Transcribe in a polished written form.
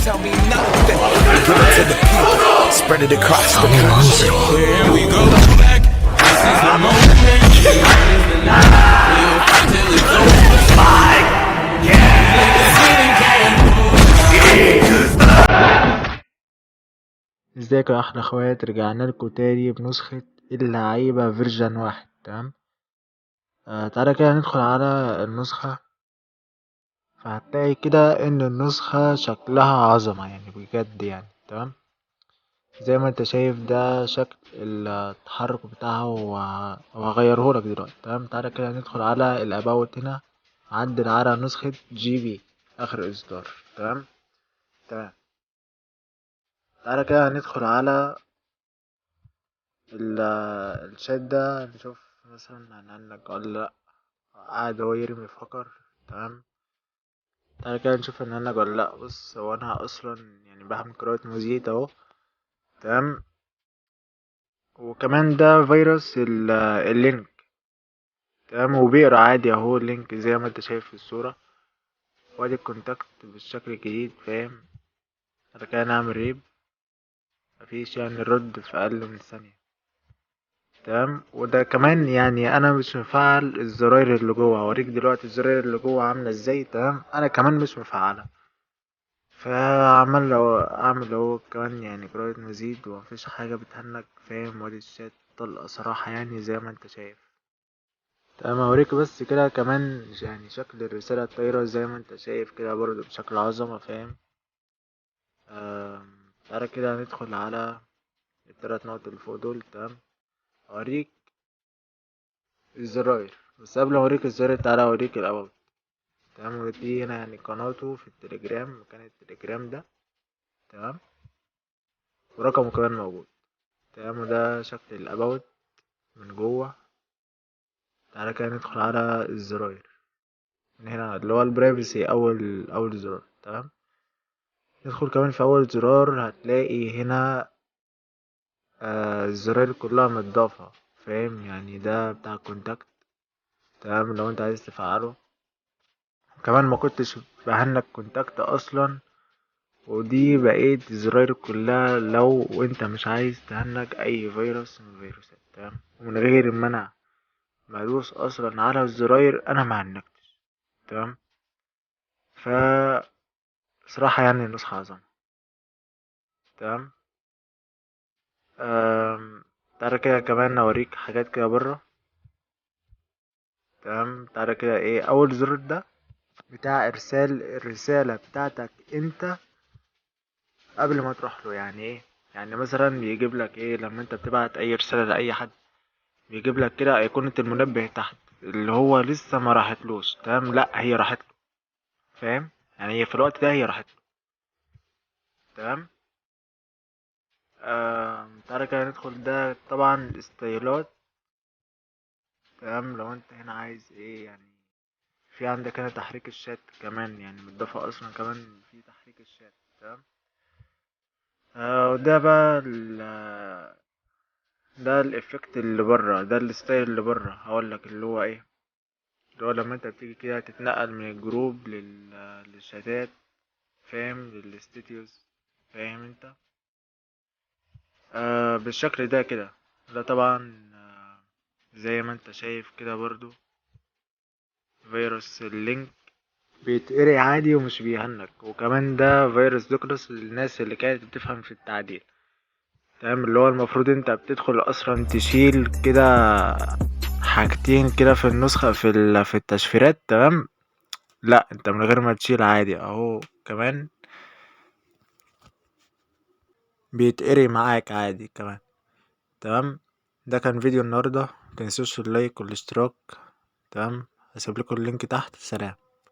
tell me nothing. Give it to the people, spread it across the country. Here we go back. This is the moment. We'll fight till it's over. ازيكم يا احلى اخوات، رجعنا لكم تاني بنسخة اللعيبة فيرجن 1. تمام. تعالى كده ندخل على النسخة، فهتلاقي كده ان النسخة شكلها عظمة يعني بجد يعني. تمام. زي ما انت شايف ده شكل التحرك بتاعها وهغيرهولك دلوقتي. تمام. تعالى كده ندخل على الاباوت هنا، عدل على نسخة جي بي اخر اصدار. تمام. تمام. تعالى كده ندخل على الشات ده، نشوف مثلا هنعنك ولا لأ. قاعد هو يرمي فكر. تمام. تعالى كده نشوف هنعنك ولا لأ. بص، هو أنا أصلا يعني بعمل قراءة مزيد أهو. تمام. وكمان ده فيروس اللينك. تمام. وبيقرا عادي أهو اللينك زي ما انت شايف في الصورة، وادي الكونتاكت بالشكل الجديد. فاهم. بعد كده نعمل ريب، مفيش يعني الرد في أقل من ثانية. تمام. وده كمان يعني انا مش مفعل الزراير اللي جوه، هوريك دلوقتي الزراير اللي جوه عامله ازاي. تمام. انا كمان مش مفعلها، فعمل لو اعمل اهو كمان يعني قراءة مزيد ومفيش حاجه بتهنك. فاهم. وادي الشات طلقه صراحه يعني زي ما انت شايف. تمام. اوريك بس كده كمان يعني شكل الرساله الطايره زي ما انت شايف كده برضه بشكل عظمه. فاهم. تعالى كده ندخل على التلات نقط اللي فوق دول. تمام. اوريك الزراير، بس قبل ما اوريك الزراير تعالى اوريك الاول. تمام. ودي هنا يعني قناته في التليجرام، مكان التليجرام ده. تمام. ورقمه كمان موجود. تمام. وده شكل الاباوت من جوه. تعالى كده ندخل على الزراير من هنا اللي هو البرايفسي، اول زرار. تمام. ندخل كمان في اول زرار، هتلاقي هنا الزراير كلها متضافة. فاهم. يعني ده بتاع الكونتاكت. تمام. لو انت عايز تفعله كمان ما كنتش بهنك كونتاكت اصلا، ودي بقية الزراير كلها لو انت مش عايز تهنج اي فيروس من الفيروسات. تمام. ومن غير ما انا مدوس اصلا على الزراير انا ما هنكتش. تمام. ف صراحة يعني النسخة عظمة. تمام. تعالى كده كمان اوريك حاجات كده بره. تمام. تعالى كده ايه اول زرار ده بتاع ارسال الرسالة بتاعتك انت قبل ما تروح له. يعني ايه؟ يعني مثلا بيجيب لك ايه لما انت بتبعت اي رسالة لاي حد، بيجيب لك كده ايقونة المنبه تحت اللي هو لسه ما راحتلوش. تمام. لا هي راحت له. فاهم. يعني هي في الوقت ده هي راحت له. تمام. تعالى كده ندخل ده طبعا الاستايلات. تمام. لو انت هنا عايز ايه يعني، في عندك هنا تحريك الشات كمان يعني متضافة اصلا كمان في تحريك الشات. تمام. وده بقى ده الافكت اللي بره، ده الستايل اللي بره. هقولك اللي هو ايه، اللي هو لما انت بتيجي كده تتنقل من الجروب للشتات. فاهم. للاستديوز. فاهم انت. بالشكل ده كده. ده طبعا زي ما انت شايف كده برضو فيروس اللينك بيتقري عادي ومش بيهنك. وكمان ده فيروس دوكلس للناس اللي كانت بتفهم في التعديل. تمام. اللي هو المفروض انت بتدخل اصلا تشيل كده حاجتين كده في النسخة في التشفيرات. تمام. لا انت من غير ما تشيل عادي اهو كمان بيتقري معاك عادي كمان. تمام. ده كان فيديو النهاردة، متنسوش اللايك والاشتراك. تمام. هسيب لكم اللينك تحت. سلام.